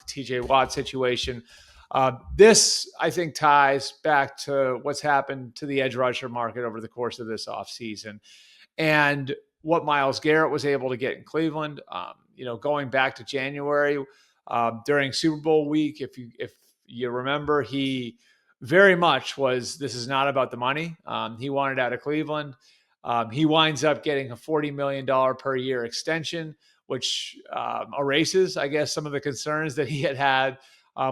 TJ Watt situation. This, I think, ties back to what's happened to the edge rusher market over the course of this offseason and what Myles Garrett was able to get in Cleveland. Going back to January during Super Bowl week, if you remember, he very much was, this is not about the money. He wanted out of Cleveland. He winds up getting a $40 million per year extension, which erases, I guess, some of the concerns that he had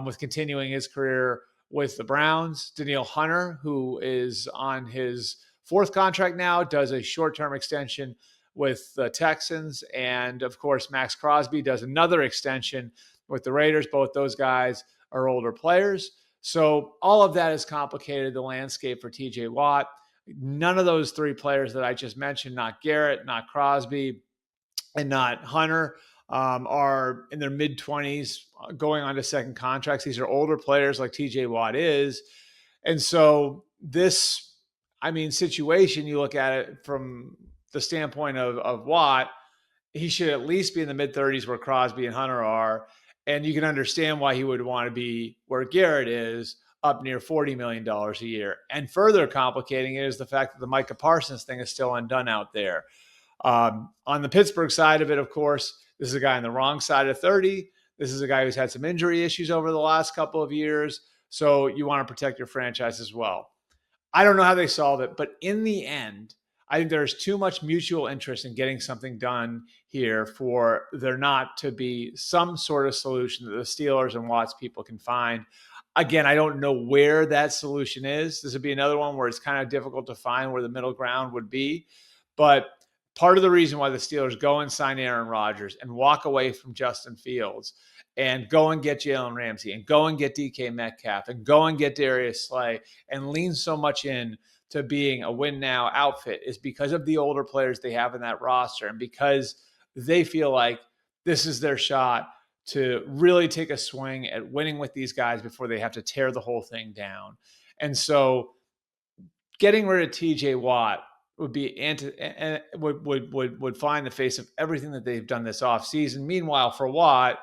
with continuing his career with the Browns. Danielle Hunter, who is on his fourth contract now, does a short-term extension with the Texans. And, of course, Max Crosby does another extension with the Raiders. Both those guys are older players. So all of that has complicated the landscape for TJ Watt. None of those three players that I just mentioned, not Garrett, not Crosby, and not Hunter, are in their mid-20s going on to second contracts. These are older players like TJ Watt is. And so this, situation, you look at it from the standpoint of Watt, he should at least be in the mid-30s where Crosby and Hunter are. And you can understand why he would want to be where Garrett is, up near $40 million a year. And further complicating it is the fact that the Micah Parsons thing is still undone out there. On the Pittsburgh side of it, of course, this is a guy on the wrong side of 30. This is a guy who's had some injury issues over the last couple of years. So you want to protect your franchise as well. I don't know how they solve it, but in the end, I think there's too much mutual interest in getting something done here for there not to be some sort of solution that the Steelers and Watts people can find. Again, I don't know where that solution is. This would be another one where it's kind of difficult to find where the middle ground would be. But part of the reason why the Steelers go and sign Aaron Rodgers and walk away from Justin Fields and go and get Jalen Ramsey and go and get DK Metcalf and go and get Darius Slay and lean so much in to being a win now outfit is because of the older players they have in that roster and because they feel like this is their shot to really take a swing at winning with these guys before they have to tear the whole thing down. And so getting rid of TJ Watt would be would find the face of everything that they've done this offseason. Meanwhile, for Watt,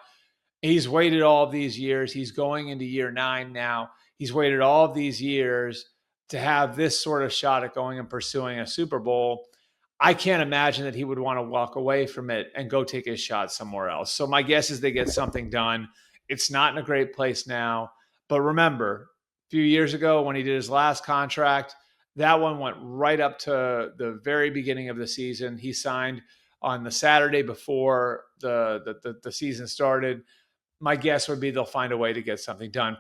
he's waited all of these years. He's going into year 9 now. He's waited all of these years to have this sort of shot at going and pursuing a Super Bowl. I can't imagine that he would want to walk away from it and go take his shot somewhere else. So my guess is they get something done. It's not in a great place now. But remember, a few years ago when he did his last contract, that one went right up to the very beginning of the season. He signed on the Saturday before the season started. My guess would be they'll find a way to get something done.